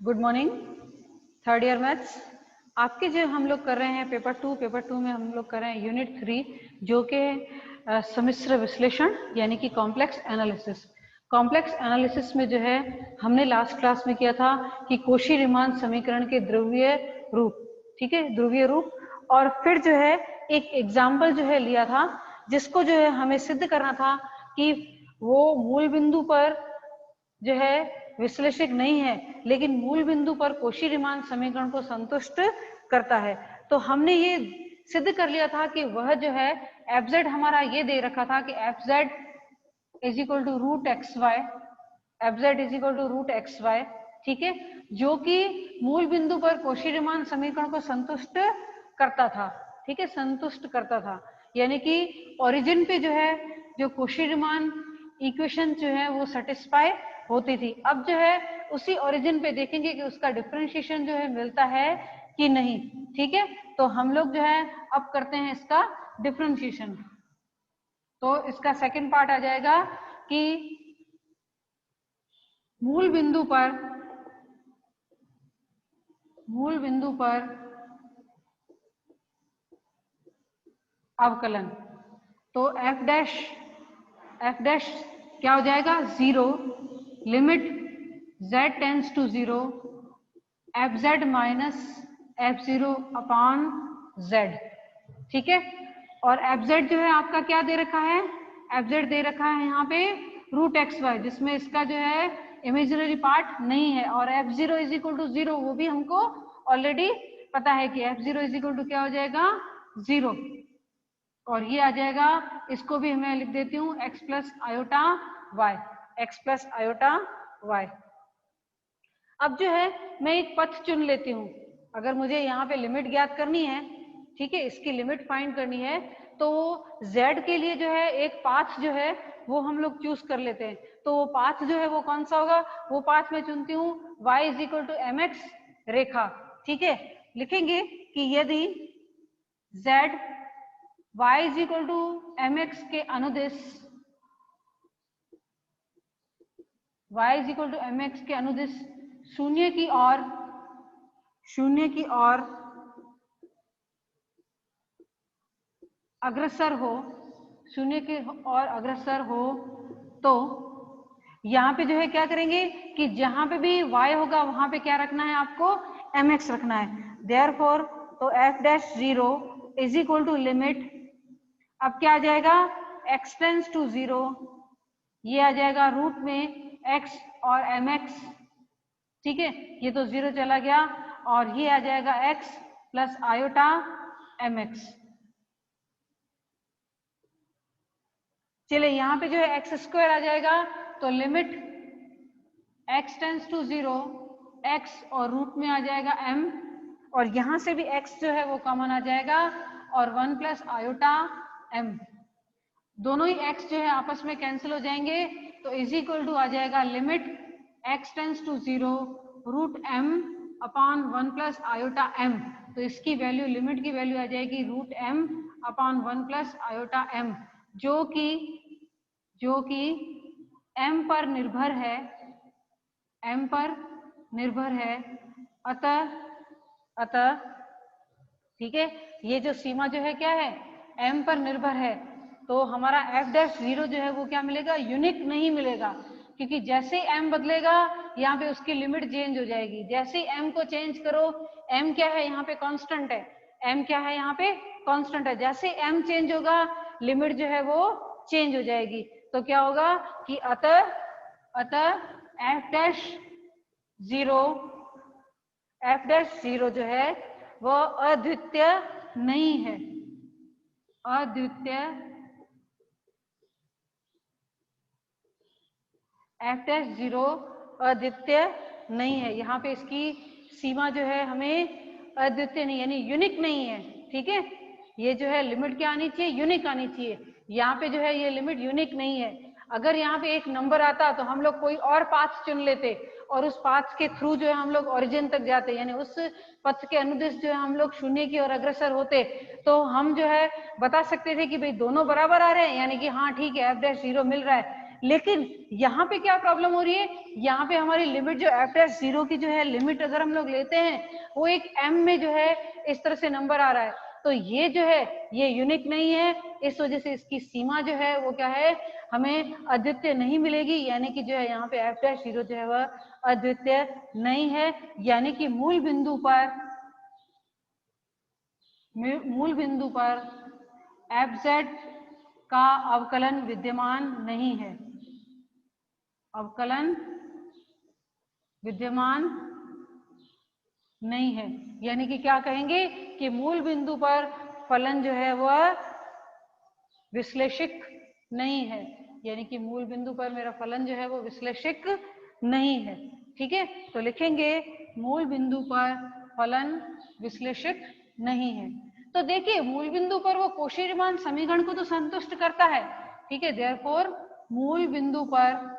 Good morning, third year maths. आपके जो हम लोग कर रहे हैं पेपर टू में हम लोग कर रहे हैं यूनिट 3 जो कि सम्मिश्र विश्लेषण यानी कि कॉम्प्लेक्स एनालिसिस। कॉम्प्लेक्स एनालिसिस में जो है हमने लास्ट क्लास में किया था कि कोशी-रीमान समीकरण के ध्रुवीय रूप, ठीक है, ध्रुवीय रूप, और फिर जो है एक एग्जाम्पल जो है लिया था जिसको जो है हमें सिद्ध करना था कि वो मूल बिंदु पर जो है विश्लेषक नहीं है लेकिन मूल बिंदु पर कोशी-रीमान समीकरण को संतुष्ट करता है। तो हमने ये सिद्ध कर लिया था कि वह जो है एफजेड हमारा ये दे रखा था कि f z is equal to root x y, f z is equal to root x y, ठीक है, जो कि मूल बिंदु पर कोशी-रीमान समीकरण को संतुष्ट करता था, ठीक है, संतुष्ट करता था, यानी कि ओरिजिन पे जो है जो कोशी-रीमान इक्वेशन जो है वो सेटिस्फाई होती थी। अब जो है उसी ओरिजिन पे देखेंगे कि उसका डिफरेंशिएशन जो है मिलता है कि नहीं, ठीक है। तो हम लोग जो है अब करते हैं इसका डिफरेंशिएशन। तो इसका सेकंड पार्ट आ जाएगा कि मूल बिंदु पर अवकलन, तो एफ डैश क्या हो जाएगा, 0, limit z tends to 0 f z minus f zero upon z, ठीक है। और एफ जेड जो है आपका क्या दे रखा है, एफ जेड दे रखा है यहाँ पे रूट एक्स वाई, जिसमें इसका जो है इमेजिनरी पार्ट नहीं है, और f zero is equal to 0 वो भी हमको ऑलरेडी पता है कि f zero is equal to क्या हो जाएगा, 0, और ये आ जाएगा, इसको भी मैं लिख देती हूँ x plus iota y, x plus iota y. अब जो है मैं एक पथ चुन लेती हूँ, अगर मुझे यहाँ पे लिमिट ज्ञात करनी है, ठीक है, इसकी लिमिट फाइंड करनी है, तो z के लिए जो है एक पाथ जो है वो हम लोग चूज कर लेते हैं। तो वो पाथ जो है वो कौन सा होगा, वो पाथ मैं चुनती हूँ y is equal to M X रेखा, ठीक है। लिखेंगे कि यदि z y is equal to M X के अनुदिश, y is equal to M X के अनुदिश शून्य की ओर अग्रसर हो, शून्य की ओर अग्रसर हो, तो यहाँ पे जो है क्या करेंगे कि जहां पे भी y होगा वहां पे क्या रखना है आपको, mx रखना है। देयरफॉर तो f dash 0 is equal to limit, अब क्या आ जाएगा, x टेंस टू 0, ये आ जाएगा रूट में x और mx, ठीक है, ये तो 0 चला गया, और ये आ जाएगा x प्लस आयोटा mx। चलिए यहाँ पे जो है एक्स स्क्वायर आ जाएगा, तो limit x tends to 0, x और रूट में आ जाएगा m, और यहां से भी x जो है वो कॉमन आ जाएगा, और 1 प्लस आयोटा m, दोनों ही x जो है आपस में कैंसिल हो जाएंगे, तो इज इक्वल टू आ जाएगा limit x tends to 0 root m upon 1 plus iota m, तो इसकी वैल्यू, लिमिट की वैल्यू आ जाएगी root m upon 1 plus iota m, जो कि m पर निर्भर है, m पर निर्भर है, अतः ठीक है, ये जो सीमा जो है क्या है, m पर निर्भर है, तो हमारा f डैश 0 जो है वो क्या मिलेगा, यूनिक नहीं मिलेगा, क्योंकि जैसे m बदलेगा यहाँ पे उसकी लिमिट चेंज हो जाएगी। जैसे m को चेंज करो, m क्या है यहाँ पे कांस्टेंट है, m क्या है यहाँ पे कांस्टेंट है, जैसे m चेंज होगा लिमिट जो है वो चेंज हो जाएगी। तो क्या होगा कि अतः f डैश 0 जो है वो अद्वितीय नहीं है, अद्वितीय, f डैश 0 अद्वितीय नहीं है, यहाँ पे इसकी सीमा जो है हमें अद्वितीय नहीं यानी यूनिक नहीं है, ठीक है। ये जो है लिमिट क्या आनी चाहिए, यूनिक आनी चाहिए, यहाँ पे जो है ये लिमिट यूनिक नहीं है। अगर यहाँ पे एक नंबर आता तो हम लोग कोई और पाथ चुन लेते, और उस पाथ के थ्रू जो है हम लोग ओरिजिन तक जाते, यानी उस पथ के अनुदिश जो है हम लोग शून्य की ओर अग्रसर होते, तो हम जो है बता सकते थे कि भाई दोनों बराबर आ रहे हैं, यानी कि हाँ ठीक है, एफ डैश 0 मिल रहा है। लेकिन यहाँ पे क्या प्रॉब्लम हो रही है, यहाँ पे हमारी लिमिट जो एफ डैश 0 की जो है लिमिट अगर हम लोग लेते हैं वो एक m में जो है इस तरह से नंबर आ रहा है, तो ये जो है ये यूनिक नहीं है, इस वजह से इसकी सीमा जो है वो क्या है, हमें अद्वितीय नहीं मिलेगी, यानी कि जो है यहाँ पे एफ डैश 0 जो है वह अद्वितीय नहीं है, यानी कि मूल बिंदु पर एफ जेड का अवकलन विद्यमान नहीं है, अवकलन विद्यमान नहीं है, यानी कि क्या कहेंगे कि मूल बिंदु पर फलन जो है वह विश्लेषिक नहीं है, यानी कि मूल बिंदु पर मेरा फलन जो है वो विश्लेषिक नहीं है। ठीक है, तो लिखेंगे मूल बिंदु पर फलन विश्लेषिक नहीं है। तो देखिए मूल बिंदु पर वो कोशी रीमान समीकरण को तो संतुष्ट करता है। ठीक है, देयरफॉर मूल बिंदु पर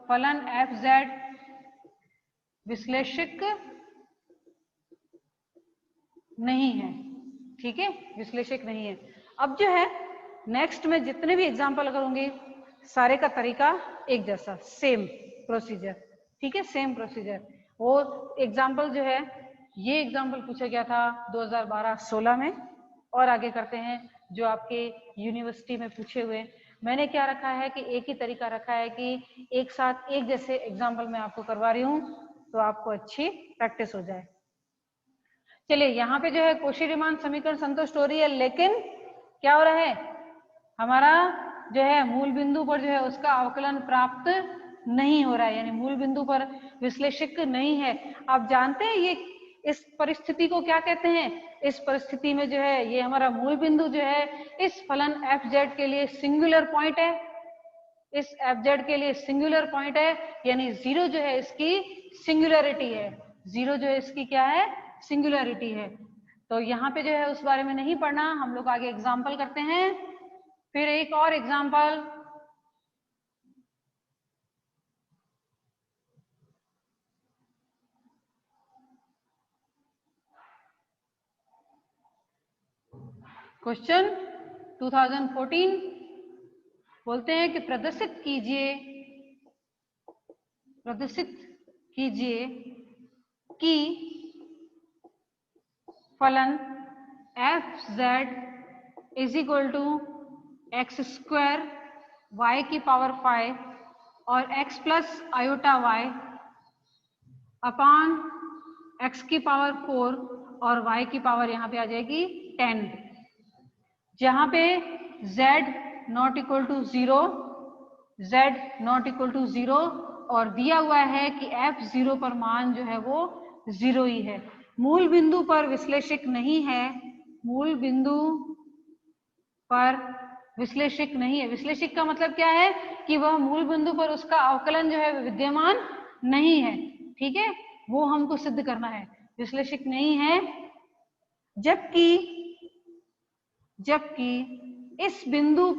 फलन एफ जेड विश्लेषिक नहीं है। ठीक है, विश्लेषक नहीं है। अब जो है नेक्स्ट में जितने भी एग्जाम्पल करूंगी सारे का तरीका एक जैसा, सेम प्रोसीजर। ठीक है, सेम प्रोसीजर। वो एग्जाम्पल जो है, ये एग्जाम्पल पूछा गया था 2012-16 में, और आगे करते हैं जो आपके यूनिवर्सिटी में पूछे हुए। मैंने क्या रखा है कि एक ही तरीका रखा है कि एक साथ एक जैसे एग्जाम्पल मैं आपको करवा रही हूँ तो आपको अच्छी प्रैक्टिस हो जाए। चलिए यहाँ पे जो है कोशी रीमान समीकरण संतुष्ट हो रही है, लेकिन क्या हो रहा है, हमारा जो है मूल बिंदु पर जो है उसका अवकलन प्राप्त नहीं हो रहा है, यानी मूल बिंदु पर विश्लेषक नहीं है। आप जानते हैं ये इस परिस्थिति को क्या कहते हैं? इस परिस्थिति में जो है ये हमारा मूल बिंदु जो है इस फलन एफ जेड के लिए सिंगुलर पॉइंट है, इस एफ जेड के लिए सिंगुलर पॉइंट है, यानी जीरो जो है इसकी सिंगुलरिटी है, जीरो जो है इसकी क्या है, सिंगुलरिटी है। तो यहाँ पे जो है उस बारे में नहीं पढ़ना, हम लोग आगे एग्जाम्पल करते हैं। फिर एक और एग्जाम्पल, क्वेश्चन 2014 बोलते हैं कि प्रदर्शित कीजिए कि फलन f Z is equal to x square y की पावर 5 और x plus iota y upon x की पावर 4 और वाई की पावर यहाँ पे आ जाएगी 10, जहाँ पे z नॉट इक्वल टू 0 और दिया हुआ है कि f0 पर मान जो है वो 0 ही है। मूल बिंदु पर विश्लेषक नहीं है, मूल बिंदु पर विश्लेषक नहीं है। विश्लेषक का मतलब क्या है कि वह मूल बिंदु पर उसका अवकलन जो है विद्यमान नहीं है। ठीक है, वो हमको सिद्ध करना है, विश्लेषक नहीं है, जबकि इस बिंदु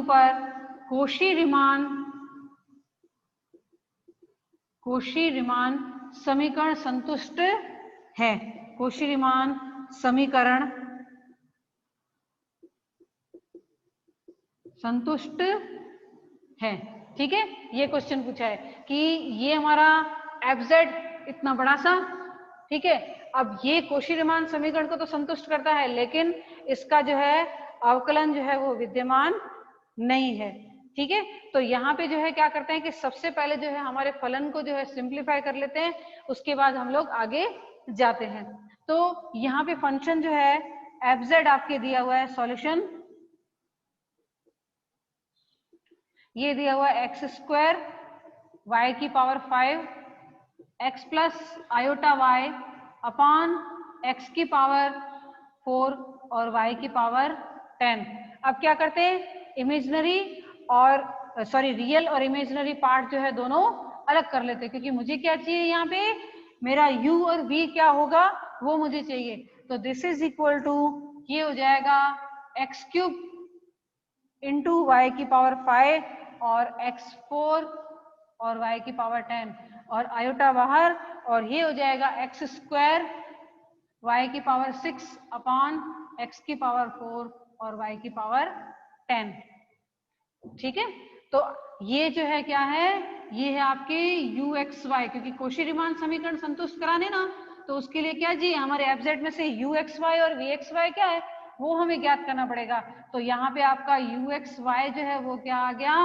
पर कोशी रीमान समीकरण संतुष्ट है, कोशी रीमान समीकरण संतुष्ट है। ठीक है, ये क्वेश्चन पूछा है कि ये हमारा एफ जेड इतना बड़ा सा, ठीक है, अब ये कोशी रीमान समीकरण को तो संतुष्ट करता है, लेकिन इसका जो है अवकलन जो है वो विद्यमान नहीं है। ठीक है, तो यहाँ पे जो है क्या करते हैं कि सबसे पहले जो है हमारे फलन को जो है सिंप्लीफाई कर लेते हैं, उसके बाद हम लोग आगे जाते हैं। तो यहाँ पे फंक्शन जो है एफ जेड आपके दिया हुआ है, सॉल्यूशन ये दिया हुआ है एक्स स्क्वायर वाई की power 5 x plus iota y upon x की पावर 4 और y की पावर 10। अब क्या करते हैं, इमेजिनरी और रियल और इमेजिनरी पार्ट जो है दोनों अलग कर लेते हैं, क्योंकि मुझे क्या चाहिए, यहाँ पे मेरा u और v क्या होगा वो मुझे चाहिए। तो दिस इज इक्वल टू, ये हो जाएगा एक्स क्यूब इंटू वाई की पावर 5 और x4 और y की पावर 10 और आयोटा बाहर, और ये हो जाएगा एक्स स्क्वायर y की पावर 6 अपॉन x की पावर 4 और y की पावर 10। ठीक है, तो ये जो है क्या है, ये है आपके u x y, क्योंकि कोशी रीमान समीकरण संतुष्ट कराने ना, तो उसके लिए क्या जी, हमारे एफजेड में से u x y और v x y क्या है वो हमें ज्ञात करना पड़ेगा। तो यहाँ पे आपका u x y जो है वो क्या आ गया,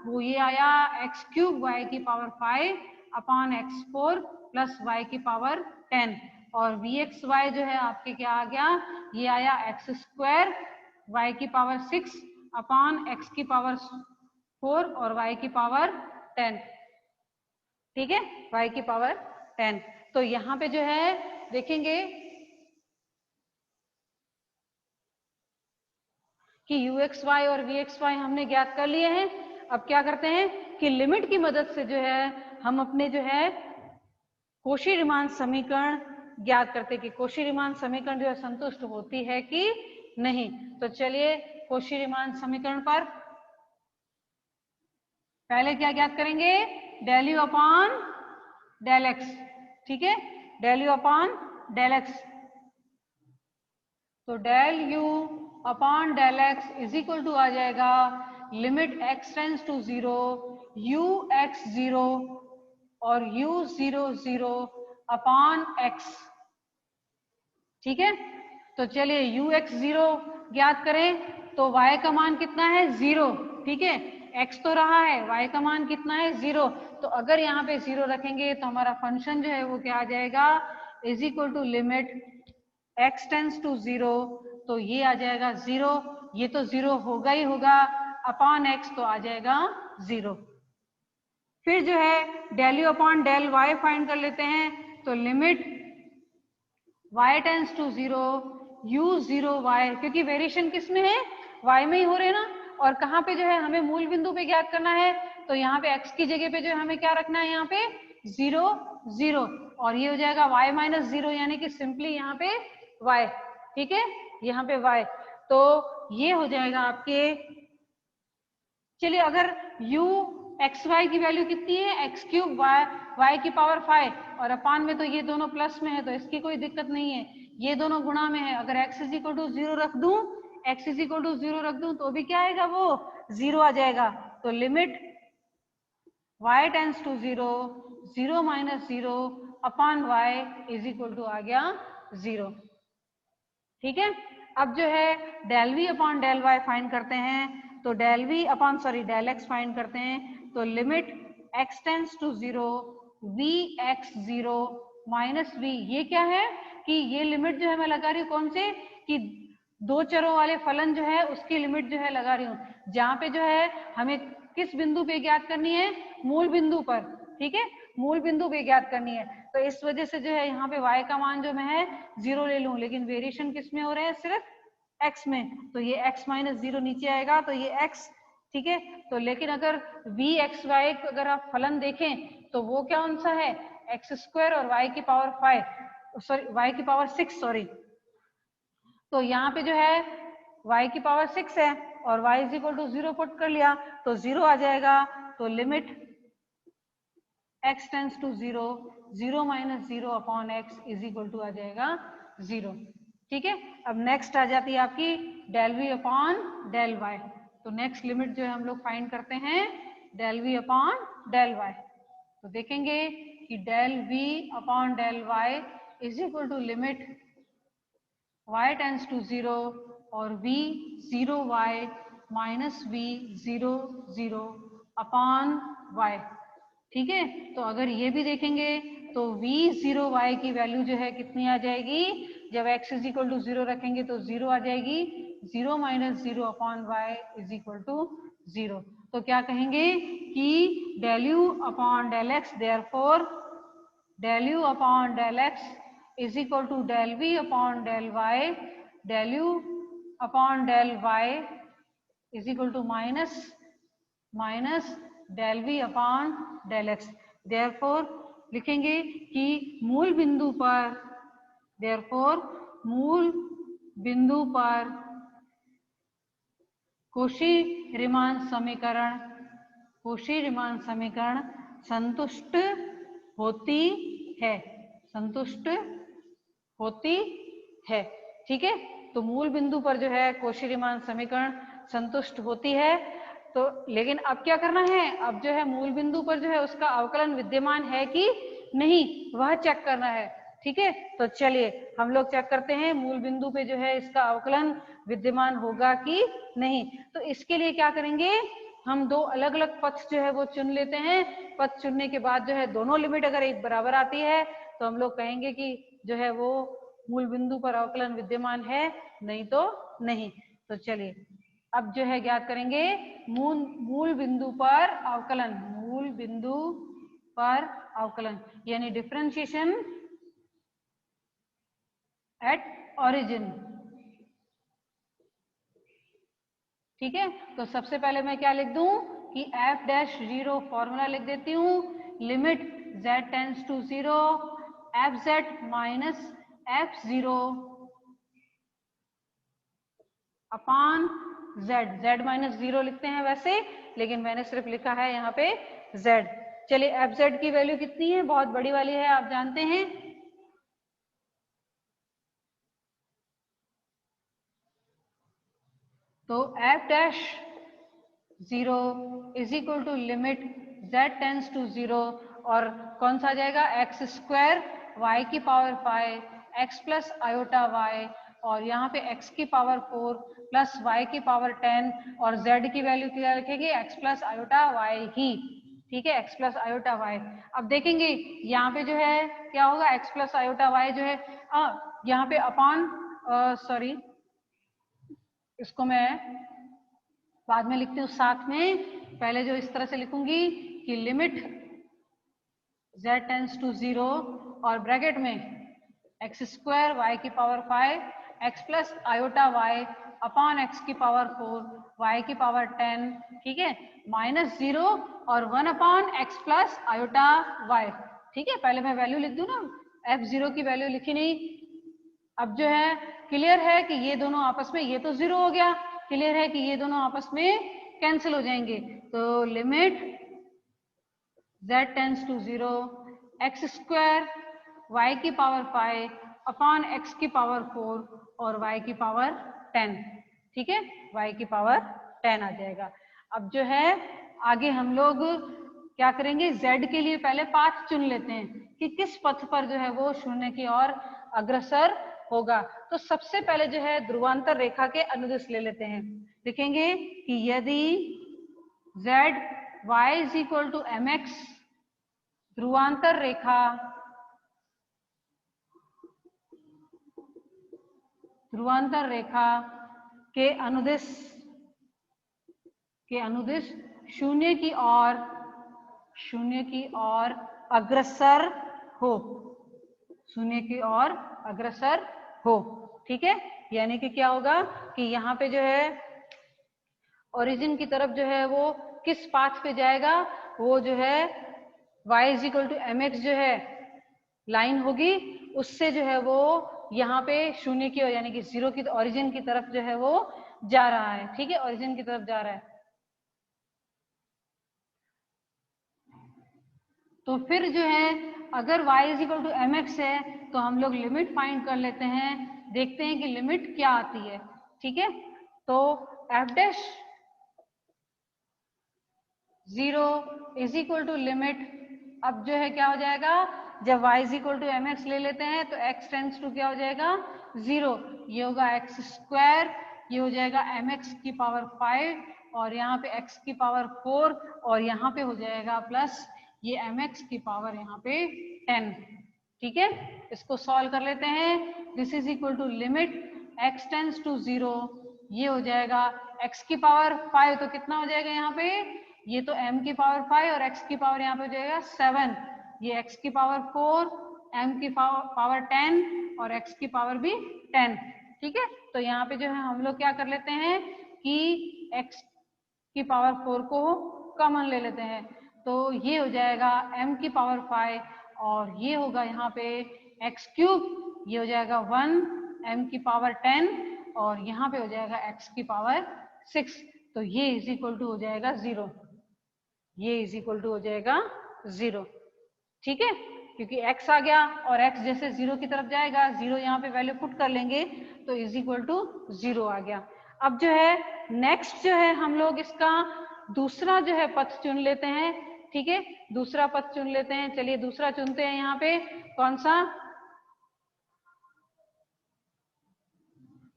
वो ये आया x क्यूब y की power 5 upon x4 plus y की पावर 10, और v x y जो है आपके क्या आ गया, ये आया एक्स स्क्वायर y की पावर 6 अपॉन x की पावर 4 और y की पावर 10। ठीक है, y की पावर 10। तो यहाँ पे जो है देखेंगे कि uxy और vxy हमने ज्ञात कर लिए हैं। अब क्या करते हैं कि लिमिट की मदद से जो है हम अपने जो है कोशी रीमान समीकरण ज्ञात करते कि कोशी रीमान समीकरण जो है संतुष्ट होती है कि नहीं। तो चलिए कोशी रीमान समीकरण पर पहले क्या ज्ञात करेंगे, del you upon del X. ठीक है, del you upon del X, तो del you upon del X is equal to आ जाएगा limit X tends to 0 U X 0 और u 0 0 अपॉन x। ठीक है, तो चलिए u x 0 ज्ञात करें, तो y का मान कितना है 0। ठीक है, x तो रहा है, y का मान कितना है 0। तो अगर यहाँ पे 0 रखेंगे तो हमारा फंक्शन जो है वो क्या आ जाएगा, is equal to limit x tends to 0, तो ये आ जाएगा 0, ये तो 0 होगा ही होगा, अपॉन x तो आ जाएगा 0। फिर जो है del you upon del Y find कर लेते हैं, तो limit y tends to 0 u 0 y, क्योंकि वेरिएशन किस में है, y में ही हो रहे हैं ना, और कहाँ पे जो है हमें मूल बिंदु पे ज्ञात करना है, तो यहाँ पे x की जगह पे जो है हमें क्या रखना है, यहाँ पे 0 0, और ये हो जाएगा y माइनस 0, यानी कि सिंपली यहाँ पे y। ठीक है, यहाँ पे y, तो ये हो जाएगा आपके, चलिए अगर u एक्स वाई की वैल्यू कितनी है, एक्स क्यूब वाई की पावर 5 और अपान में, तो ये दोनों प्लस में है तो इसकी कोई दिक्कत नहीं है, ये दोनों गुणा में है। अगर x इज इक्वल टू 0 रख दूं, x इज इक्वल टू 0 रख दूं तो भी क्या आएगा, वो 0 आ जाएगा। तो limit y tends to 0 0 minus 0 upon y is equal to आ गया 0। ठीक है, अब जो है del we upon del Y find करते हैं, तो del we upon del X find करते हैं, तो limit x tends to 0 V X 0 minus V, ये क्या है कि ये लिमिट जो है मैं लगा रही हूँ कौन से, कि दो चरों वाले फलन जो है उसकी लिमिट जो है लगा रही हूँ, जहाँ पे जो है हमें किस बिंदु पे ज्ञात करनी है, मूल बिंदु पर। ठीक है, मूल बिंदु पे ज्ञात करनी है, तो इस वजह से जो है यहाँ पे y का मान जो मैं है 0 ले लूं, लेकिन वेरिएशन किस में हो रहे हैं, सिर्फ x में, तो ये x माइनस 0 नीचे आएगा, तो ये x। ठीक है, तो लेकिन अगर v x y अगर आप फलन देखें तो वो कौन सा है, एक्स स्क्वायर और y की पावर 5, सॉरी y की पावर 6, सॉरी, तो यहाँ पे जो है y की पावर 6 है और y is equal to 0 put कर लिया तो 0 आ जाएगा, तो limit x tends to 0 0 minus 0 upon x is equal to आ जाएगा 0। ठीक है, अब नेक्स्ट आ जाती है आपकी del we upon del y, तो नेक्स्ट लिमिट जो है हम लोग फाइंड करते हैं del we upon del y, तो देखेंगे कि del we upon del y is equal to limit y tends to 0 और v 0 y minus v 0 0 upon y। ठीक है, तो अगर ये भी देखेंगे तो v 0 y की वैल्यू जो है कितनी आ जाएगी, जब x इज इक्वल टू 0 रखेंगे तो 0 आ जाएगी, 0 minus 0 upon y is equal to 0। तो क्या कहेंगे कि del u upon del x, therefore del u upon del x is equal to del v upon del y, del u upon del y is equal to minus del v upon del x। therefore लिखेंगे कि मूल बिंदु पर, therefore मूल बिंदु पर कोशी-रीमान समीकरण, कोशी-रीमान समीकरण संतुष्ट होती है, संतुष्ट होती है। ठीक है, तो मूल बिंदु पर जो है कोशी-रीमान समीकरण संतुष्ट होती है। तो लेकिन अब क्या करना है, अब जो है मूल बिंदु पर जो है उसका अवकलन विद्यमान है कि नहीं, वह चेक करना है। ठीक है, तो चलिए हम लोग चेक करते हैं मूल बिंदु पे जो है इसका अवकलन विद्यमान होगा कि नहीं। तो इसके लिए क्या करेंगे, हम दो अलग अलग पथ जो है वो चुन लेते हैं। पथ चुनने के बाद जो है दोनों लिमिट अगर एक बराबर आती है तो हम लोग कहेंगे कि जो है वो मूल बिंदु पर अवकलन विद्यमान है, नहीं तो नहीं। तो चलिए अब जो है ज्ञात करेंगे मूल बिंदु पर अवकलन, मूल बिंदु पर अवकलन यानी डिफरेंशिएशन एट ओरिजिन। ठीक है, तो सबसे पहले मैं क्या लिख दूं कि f डैश 0 फॉर्मूला लिख देती हूँ, limit z tends to 0 fz minus f0 upon z minus 0 लिखते हैं वैसे, लेकिन मैंने सिर्फ लिखा है यहाँ पे z। चलिए fz की वैल्यू कितनी है, बहुत बड़ी वाली है, आप जानते हैं। तो f dash 0 is equal to limit z tends to 0 और कौन सा आ जाएगा, एक्स स्क्वायर y की power 5 x plus iota y और यहाँ पे x की पावर 4 प्लस y की पावर 10 और z की वैल्यू क्या रखेंगे, x प्लस आयोटा y ही। ठीक है, x प्लस आयोटा y। अब देखेंगे यहाँ पे जो है क्या होगा, x प्लस आयोटा y जो है यहाँ पे अपॉन, सॉरी इसको मैं बाद में लिखती हूँ साथ में, पहले जो इस तरह से लिखूंगी कि लिमिट z टेंड्स टू 0 और ब्रैकेट में एक्स स्क्वायर y की power 5 x plus iota y upon x की पावर 4 y की पावर 10, ठीक है, माइनस 0 और 1 upon x plus iota y। ठीक है, पहले मैं वैल्यू लिख दूं ना, f0 की वैल्यू लिखी नहीं। अब जो है क्लियर है कि ये दोनों आपस में, ये तो 0 हो गया, क्लियर है कि ये दोनों आपस में कैंसिल हो जाएंगे। तो limit z tends to 0 x square y की पावर 5 अपॉन x की पावर 4 और y की पावर 10। ठीक है, y की पावर 10 आ जाएगा। अब जो है आगे हम लोग क्या करेंगे, z के लिए पहले पाथ चुन लेते हैं कि किस पथ पर जो है वो शून्य की ओर अग्रसर होगा। तो सबसे पहले जो है ध्रुवांतर रेखा के अनुदिश ले लेते हैं। लिखेंगे कि यदि z y is equal to mx, ध्रुवांतर रेखा, ध्रुवांतर रेखा के अनुदिश शून्य की ओर अग्रसर हो, शून्य की ओर अग्रसर हो। ठीक है, यानी कि क्या होगा कि यहाँ पे जो है ओरिजिन की तरफ जो है वो किस पाथ पे जाएगा, वो जो है y is equal to mx जो है लाइन होगी, उससे जो है वो यहाँ पे शून्य की ओर यानी कि 0 की ओरिजिन की तरफ जो है वो जा रहा है। ठीक है, ओरिजिन की तरफ जा रहा है। तो फिर जो है अगर y is equal to mx है तो हम लोग लिमिट फाइंड कर लेते हैं, देखते हैं कि लिमिट क्या आती है। ठीक है, तो f dash 0 is equal to limit, अब जो है क्या हो जाएगा, जब y is equal to mx ले लेते हैं तो x टेंड्स टू क्या हो जाएगा 0, ये होगा एक्स स्क्वायर, ये हो जाएगा mx की पावर 5 और यहाँ पे x की पावर 4 और यहाँ पे हो जाएगा प्लस ये mx की पावर यहाँ पे 10। ठीक है, इसको सॉल्व कर लेते हैं। This is equal to limit x tends to 0, ये हो जाएगा x की पावर 5 तो कितना हो जाएगा यहाँ पे, ये तो m की पावर 5 और x की पावर यहाँ पे हो जाएगा 7, ये x की पावर 4, m की पावर 10 और x की पावर भी 10। ठीक है, तो यहाँ पे जो है हम लोग क्या कर लेते हैं कि x की पावर 4 को कॉमन ले लेते हैं, तो ये हो जाएगा m की पावर 5 और ये होगा यहाँ पे x क्यूब, ये हो जाएगा 1 m की पावर 10 और यहाँ पे हो जाएगा x की पावर 6। तो ये इज इक्वल टू हो जाएगा 0, ये इज इक्वल टू हो जाएगा 0। ठीक है, क्योंकि x आ गया और x जैसे 0 की तरफ जाएगा, 0 यहाँ पे वैल्यू पुट कर लेंगे तो इज इक्वल टू 0 आ गया। अब जो है नेक्स्ट जो है हम लोग इसका दूसरा जो है पथ चुन लेते हैं। ठीक है, दूसरा पथ चुन लेते हैं। चलिए दूसरा चुनते हैं। यहाँ पे कौन सा?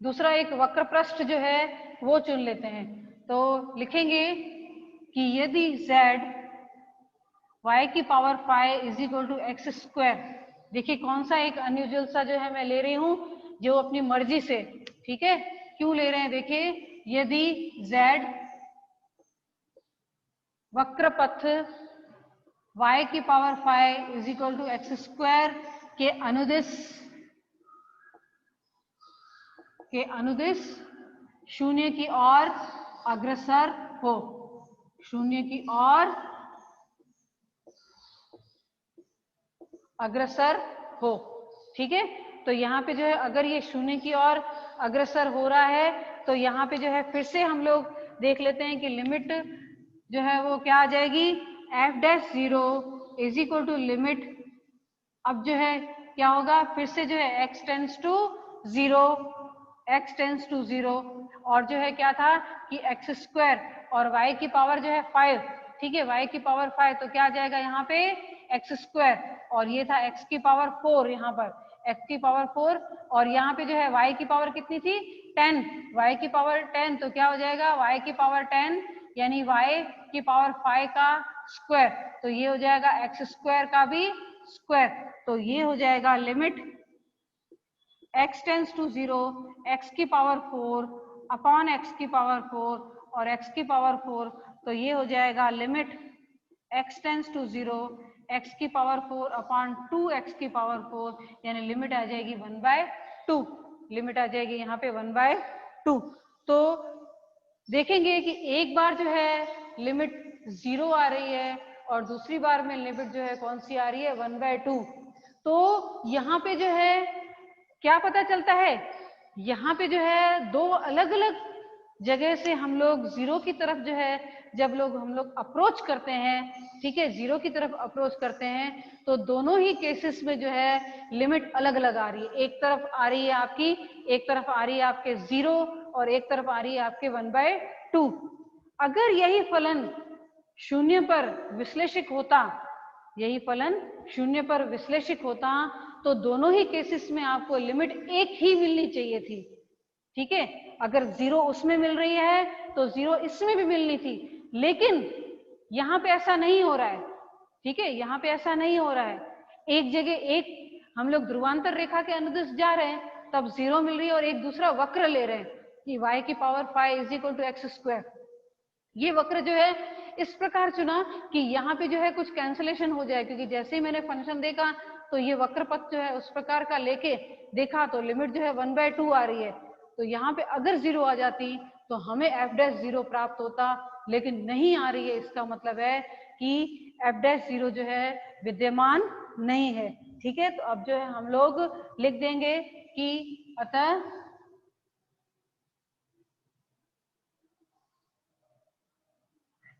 दूसरा एक वक्र पृष्ठ जो है वो चुन लेते हैं। तो लिखेंगे कि यदि z y की power 5 is equal to x square. देखिए कौन सा एक अनयूजुअल सा जो है मैं ले रही हूं, जो अपनी मर्जी से। ठीक है, क्यों ले रहे हैं? देखिए, यदि z वक्र पथ y की power 5 is equal to x square के अनुदिश शून्य की ओर अग्रसर हो, शून्य की ओर अग्रसर हो। ठीक है, तो यहाँ पे जो है अगर ये शून्य की ओर अग्रसर हो रहा है तो यहाँ पे जो है फिर से हम लोग देख लेते हैं कि लिमिट जो है वो क्या आ जाएगी, f'0 is equal to limit. अब जो है क्या होगा, फिर से जो है x tends to 0, x tends to 0, और जो है क्या था कि एक्स स्क्वायर और y की पावर जो है 5। ठीक है, y की पावर 5 तो क्या आ जाएगा यहाँ पे एक्स स्क्वायर, और ये था x की पावर 4, यहाँ पर x की पावर 4, और यहाँ पे जो है y की पावर कितनी थी 10, y की पावर 10, तो क्या हो जाएगा y की पावर 10 यानी y की पावर 5 का स्क्वायर, तो ये हो जाएगा एक्स स्क्वायर का भी स्क्वायर। तो ये हो जाएगा limit x tends to 0 x की पावर 4 अपॉन x की पावर 4 और x की पावर 4, तो ये हो जाएगा limit x tends to 0 x की पावर 4 अपॉन 2x की पावर 4, यानी लिमिट आ जाएगी 1/2, लिमिट आ जाएगी यहाँ पे 1/2। तो देखेंगे कि एक बार जो है लिमिट 0 आ रही है और दूसरी बार में लिमिट जो है कौन सी आ रही है 1/2। तो यहाँ पे जो है क्या पता चलता है, यहाँ पे जो है दो अलग अलग जगह से हम लोग 0 की तरफ जो है जब हम लोग अप्रोच करते हैं, ठीक है, 0 की तरफ अप्रोच करते हैं, तो दोनों ही केसेस में जो है लिमिट अलग अलग आ रही है। एक तरफ आ रही है आपकी, एक तरफ आ रही है आपके 0 और एक तरफ आ रही है आपके 1/2। अगर यही फलन शून्य पर विश्लेषित होता, यही फलन शून्य पर विश्लेषित होता, तो दोनों ही केसेस में आपको लिमिट एक ही मिलनी चाहिए थी। ठीक है, अगर 0 उसमें मिल रही है तो 0 इसमें भी मिलनी थी, लेकिन यहाँ पे ऐसा नहीं हो रहा है। ठीक है, यहाँ पे ऐसा नहीं हो रहा है। एक जगह एक हम लोग ध्रुवांतर रेखा के अनुदिश जा रहे हैं तब 0 मिल रही है, और एक दूसरा वक्र ले रहे हैं कि y की power 5 is equal to x square. ये वक्र जो है इस प्रकार चुना कि यहाँ पे जो है कुछ कैंसलेशन हो जाए, क्योंकि जैसे ही मैंने फंक्शन देखा तो ये वक्र पथ जो है उस प्रकार का लेके देखा तो लिमिट जो है 1/2 आ रही है। तो यहाँ पे अगर 0 आ जाती तो हमें f'0 प्राप्त होता, लेकिन नहीं आ रही है। इसका मतलब है कि f'0 जो है विद्यमान नहीं है। ठीक है, तो अब जो है हम लोग लिख देंगे कि अतः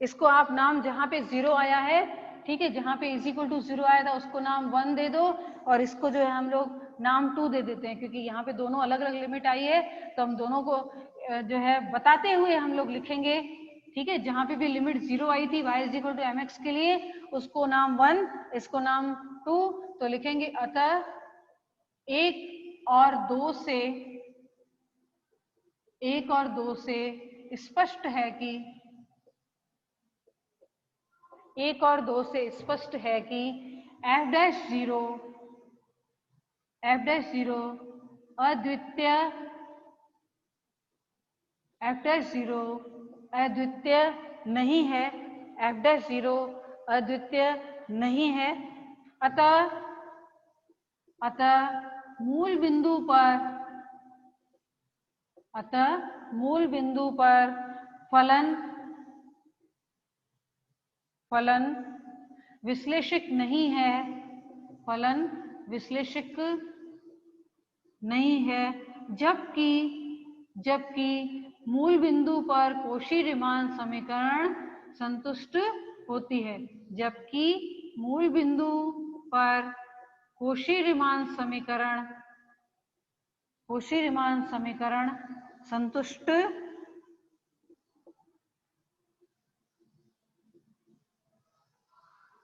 इसको आप नाम जहां पे 0 आया है, ठीक है, जहां पे इज इक्वल टू 0 आया था उसको नाम 1 दे दो, और इसको जो है हम लोग नाम 2 दे देते हैं, क्योंकि यहाँ पे दोनों अलग अलग लिमिट आई है तो हम दोनों को जो है बताते हुए हम लोग लिखेंगे। ठीक है, जहां पे भी लिमिट 0 आई थी y is equal to mx के लिए, उसको नाम 1, इसको नाम 2, तो लिखेंगे अतः 1 और 2 से स्पष्ट है कि 1 और 2 से स्पष्ट है कि f'0 अद्वितीय नहीं है, f'0 अद्वितीय नहीं है। अतः मूल बिंदु पर फलन विश्लेषित नहीं है, फलन विश्लेषित नहीं है, जबकि मूल बिंदु पर कोशी-रीमान समीकरण संतुष्ट होती है, जबकि मूल बिंदु पर कोशी-रीमान समीकरण संतुष्ट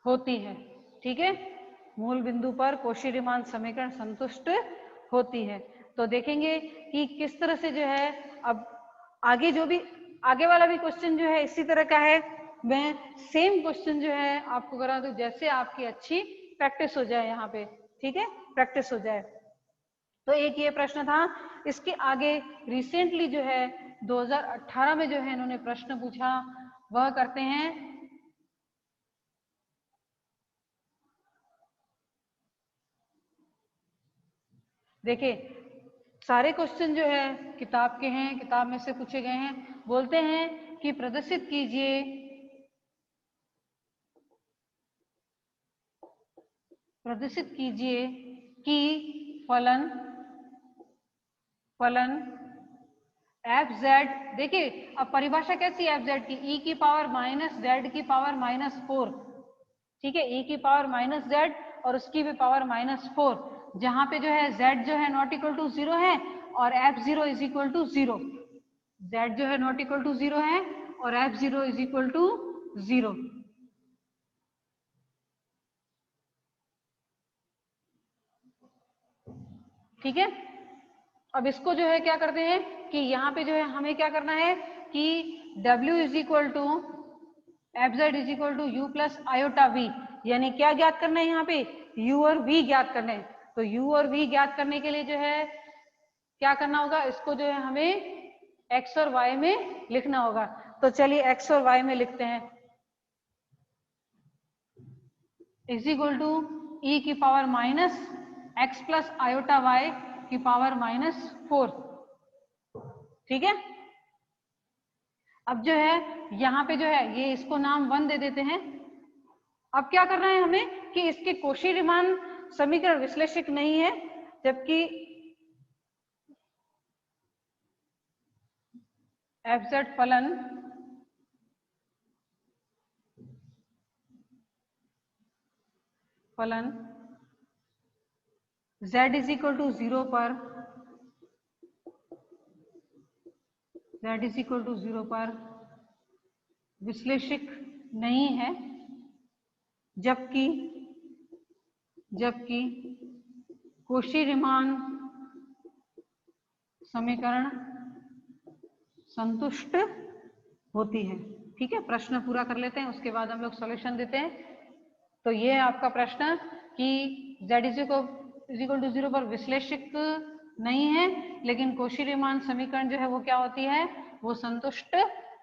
होती है। ठीक है, मूल बिंदु पर कोशी-रीमान समीकरण संतुष्ट होती है। तो देखेंगे कि किस तरह से जो है, अब आगे जो भी आगे वाला भी क्वेश्चन जो है इसी तरह का है। मैं सेम क्वेश्चन जो है आपको करा दूं, जैसे आपकी अच्छी प्रैक्टिस हो जाए यहाँ पे। ठीक है, प्रैक्टिस हो जाए। तो एक ये प्रश्न था। इसके आगे रिसेंटली जो है 2018 में जो है इन्होंने प्रश्न पूछा, वह करते हैं। देखिए, सारे क्वेश्चन जो है किताब के हैं, किताब में से पूछे गए हैं। बोलते हैं कि प्रदर्शित कीजिए कि फलन एफ जेड, देखिए अब परिभाषा कैसी है एफ जेड की, ई की पावर माइनस जेड की पावर -4। ठीक है, ई की पावर माइनस जेड और उसकी भी पावर -4, जहां पे जो है जेड जो है नॉट इक्वल टू 0 है और F 0 is equal to 0। Z जो है नॉट इक्वल टू 0 है और एफ 0 इज इक्वल टू 0। ठीक है, अब इसको जो है क्या करते हैं कि यहाँ पे जो है हमें क्या करना है कि W is equal to F Z is equal to you plus iota v, यानी क्या ज्ञात करना है यहाँ पे, u और v ज्ञात करना है। तो u और v ज्ञात करने के लिए जो है क्या करना होगा, इसको जो है हमें x और y में लिखना होगा। तो चलिए x और y में लिखते हैं। इज इक्वल टू ई की power minus x plus iota y की पावर -4। ठीक है, अब जो है यहाँ पे जो है ये इसको नाम 1 दे देते हैं। अब क्या करना है हमें कि इसके कोशी-रीमान समीकरण विश्लेषक नहीं है, जबकि एफ जेड फलन z इज इक्वल टू 0 पर विश्लेषक नहीं है, जबकि कोशी-रीमान समीकरण संतुष्ट होती है। ठीक है, प्रश्न पूरा कर लेते हैं, उसके बाद हम लोग सॉल्यूशन देते हैं। तो ये है आपका प्रश्न कि z इज इक्वल टू 0 पर विश्लेषक नहीं है, लेकिन कोशी-रीमान समीकरण जो है वो क्या होती है, वो संतुष्ट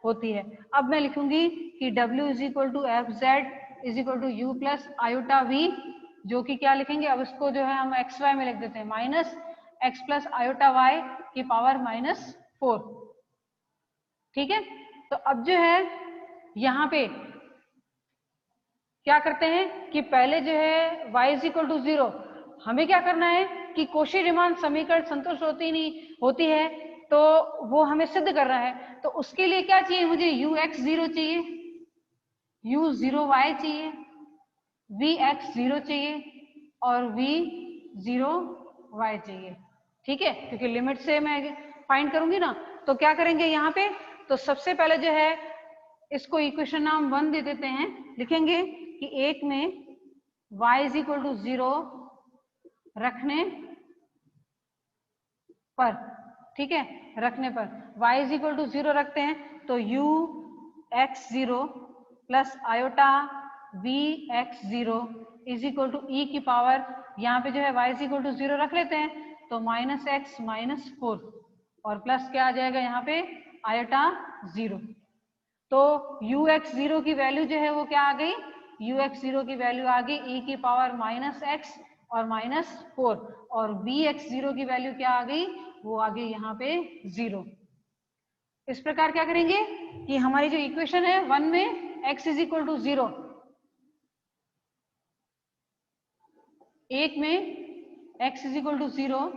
होती है। अब मैं लिखूंगी कि W is equal to F Z is equal to you plus iota V, जो कि क्या लिखेंगे, अब इसको जो है हम एक्स वाई में लिख देते हैं, minus x plus iota y की पावर -4। ठीक है, तो अब जो है यहाँ पे क्या करते हैं कि पहले जो है y इज इक्वल टू 0, हमें क्या करना है कि कोशी-रीमान समीकरण संतुष्ट होती है, तो वो हमें सिद्ध करना है। तो उसके लिए क्या चाहिए, मुझे ux0 चाहिए, u0y चाहिए, vx0 चाहिए और v0y चाहिए। ठीक है, क्योंकि लिमिट से मैं फाइंड करूंगी ना। तो क्या करेंगे यहाँ पे, तो सबसे पहले जो है इसको इक्वेशन नाम 1 दे देते हैं। लिखेंगे कि एक में y इज इक्वल टू 0 रखने पर, ठीक है, रखने पर y इज इक्वल टू 0 रखते हैं, तो u x0 plus iota v x0 is equal to ई की पावर, यहाँ पे जो है y इज इक्वल टू 0 रख लेते हैं, तो -x -4 और प्लस क्या आ जाएगा यहाँ पे आयोटा 0। तो ux0 की वैल्यू जो है वो क्या आ गई, ux0 की वैल्यू आ गई e की पावर -x और -4, और vx0 की वैल्यू क्या आ गई, वो आ गई यहाँ पे 0। इस प्रकार क्या करेंगे कि हमारी जो इक्वेशन है 1 में x इज इक्वल टू 0, एक में x इज इक्वल टू 0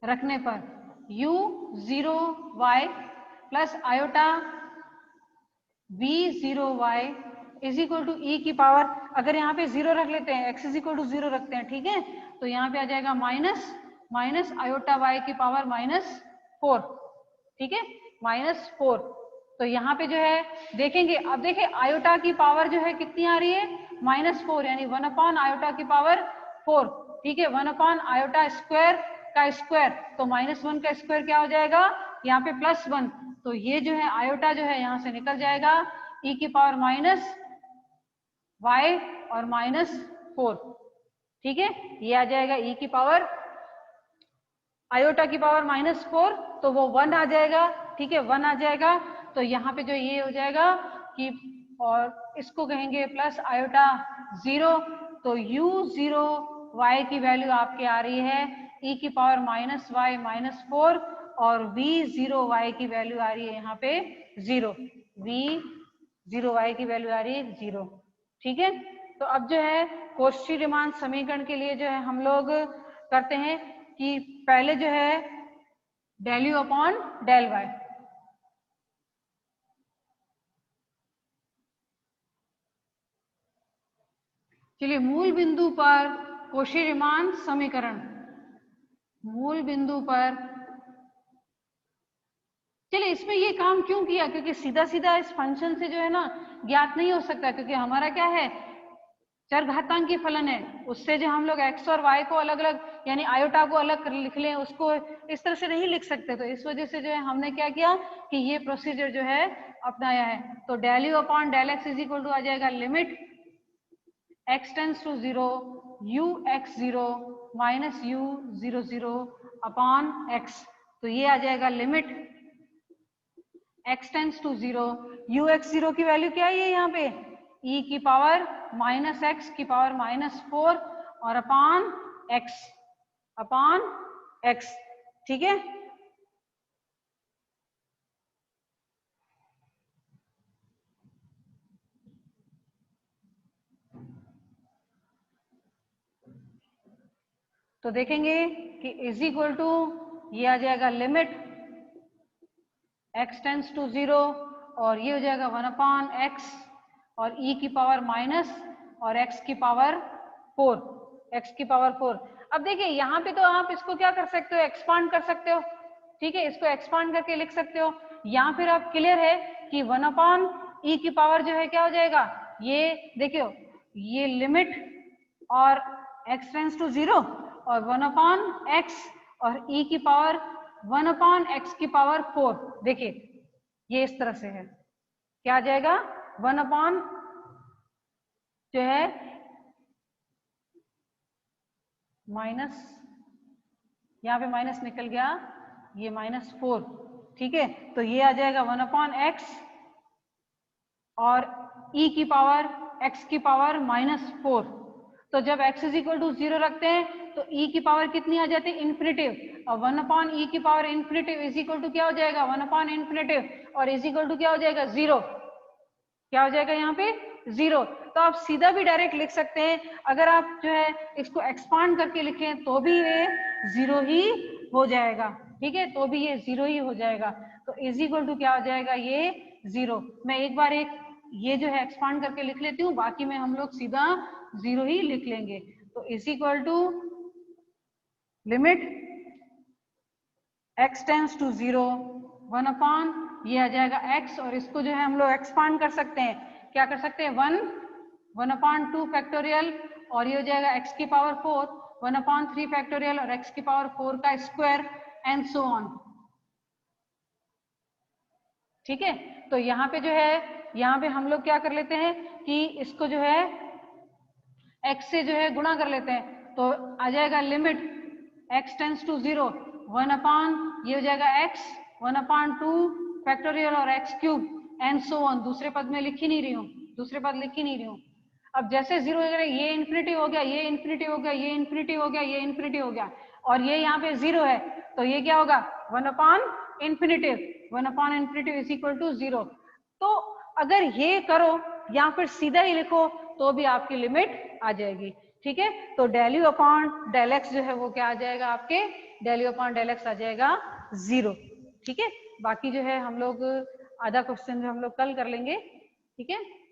रखने पर u0y plus iota v0y is equal to ई की पावर, अगर यहाँ पे 0 रख लेते हैं, x इज इक्वल टू 0 रखते हैं, ठीक है, तो यहाँ पे आ जाएगा माइनस आयोटा y की पावर -4, ठीक है, -4। तो यहाँ पे जो है देखेंगे, अब देखिए आयोटा की पावर जो है कितनी आ रही है, -4, यानी 1 अपॉन आयोटा की पावर 4, ठीक है, 1 अपॉन आयोटा स्क्वायर का स्क्वायर, तो -1 का स्क्वायर क्या हो जाएगा, यहाँ पे +1, तो ये जो है आयोटा जो है यहाँ से निकल जाएगा, e की पावर -y और -4, ठीक है, ये आ जाएगा e की पावर आयोटा की पावर -4, तो वो 1 आ जाएगा, ठीक है, 1 आ जाएगा। तो यहाँ पे जो ये हो जाएगा कि, और इसको कहेंगे प्लस आयोटा 0, तो u0y की वैल्यू आपके आ रही है e की पावर -y -4, और v0y की वैल्यू आ रही है यहाँ पे 0, v0y की वैल्यू आ रही है 0, ठीक है। तो अब जो है कोशी-रीमान समीकरण के लिए जो है हम लोग करते हैं कि पहले जो है del you upon del y, चलिए मूल बिंदु पर कोशी-रीमान समीकरण, मूल बिंदु पर, चलिए इसमें ये काम क्यों किया, क्योंकि सीधा सीधा इस फंक्शन से जो है ना ज्ञात नहीं हो सकता, क्योंकि हमारा क्या है चरघातांकी फलन है, उससे जो हम लोग x और y को अलग अलग, यानी आयोटा को अलग लिख लें, उसको इस तरह से नहीं लिख सकते। तो इस वजह से जो है हमने क्या किया कि ये प्रोसीजर जो है अपनाया है। तो del you upon del X is equal to आ जाएगा limit x tends to 0 u x0 minus u00 upon x, तो ये आ जाएगा limit x tends to 0 u x0 की वैल्यू क्या है यहाँ पे e की पावर -x की पावर -4 और अपॉन x, ठीक है। तो देखेंगे कि इज इक्वल टू ये आ जाएगा लिमिट x टेंस टू 0 और ये हो जाएगा 1 अपॉन x और e की पावर माइनस और x की पावर 4, अब देखिए यहाँ पे तो आप इसको क्या कर सकते हो, एक्सपांड कर सकते हो, ठीक है, इसको एक्सपांड करके लिख सकते हो, यहाँ फिर आप क्लियर है कि 1 अपॉन e की पावर जो है क्या हो जाएगा, ये देखियो ये लिमिट और x टेंस टू 0 और 1 अपॉन x और e की पावर 1 अपॉन x की पावर 4, देखिए ये इस तरह से है, क्या आ जाएगा 1 अपॉन जो है माइनस, यहाँ पे माइनस निकल गया, ये -4, ठीक है, तो ये आ जाएगा 1 अपॉन x और e की पावर x की पावर -4। तो जब x इज इक्वल टू 0 रखते हैं तो e की पावर कितनी आ जाती है, इन्फिनिटिव, और 1 अपॉन e की power infinitive is equal to क्या हो जाएगा 1 अपॉन इन्फिनिटिव और इज इक्वल टू क्या हो जाएगा 0, क्या हो जाएगा यहाँ पे 0। तो आप सीधा भी डायरेक्ट लिख सकते हैं, अगर आप जो है इसको एक्सपांड करके लिखें तो भी ये 0 ही हो जाएगा, ठीक है, तो भी ये 0 ही हो जाएगा। तो इज इक्वल टू क्या हो जाएगा ये 0। मैं एक बार ये जो है एक्सपांड करके लिख लेती हूँ, बाकी में हम लोग सीधा 0 ही लिख लेंगे। तो is equal to limit x tends to 0 1 upon ये आ जाएगा x, और इसको जो है हम लोग एक्सपांड कर सकते हैं, क्या कर सकते हैं 1 अपॉन 2 फैक्टोरियल और ये हो जाएगा x की पावर 4, 1 अपॉन 3 फैक्टोरियल और x की पावर 4 का स्क्वायर एंड सो ऑन, ठीक है। तो यहाँ पे जो है यहाँ पे हम लोग क्या कर लेते हैं कि इसको जो है x से जो है गुणा कर लेते हैं, तो आ जाएगा limit x tends to 0 1 upon ये हो जाएगा x 1 अपॉन 2 फैक्टोरियल और x cube and so on, दूसरे पद में लिख ही नहीं रही हूँ, दूसरे पद लिख ही नहीं रही हूँ। अब जैसे 0 वगैरह ये इन्फिनिटी हो गया, ये इन्फिनिटी हो गया, ये इन्फिनिटी हो गया, ये इन्फिनिटी हो गया, और ये यहाँ पे 0 है, तो ये क्या होगा 1 upon infinitive, 1 upon infinitive is equal to 0। तो अगर ये करो या फिर सीधा ही लिखो तो भी आपकी लिमिट आ जाएगी, ठीक है। तो del you upon del X जो है वो क्या आ जाएगा आपके, del you upon del X आ जाएगा 0। ठीक है, बाकी जो है हम लोग आधा क्वेश्चन जो हम लोग कल कर लेंगे। ठीक है।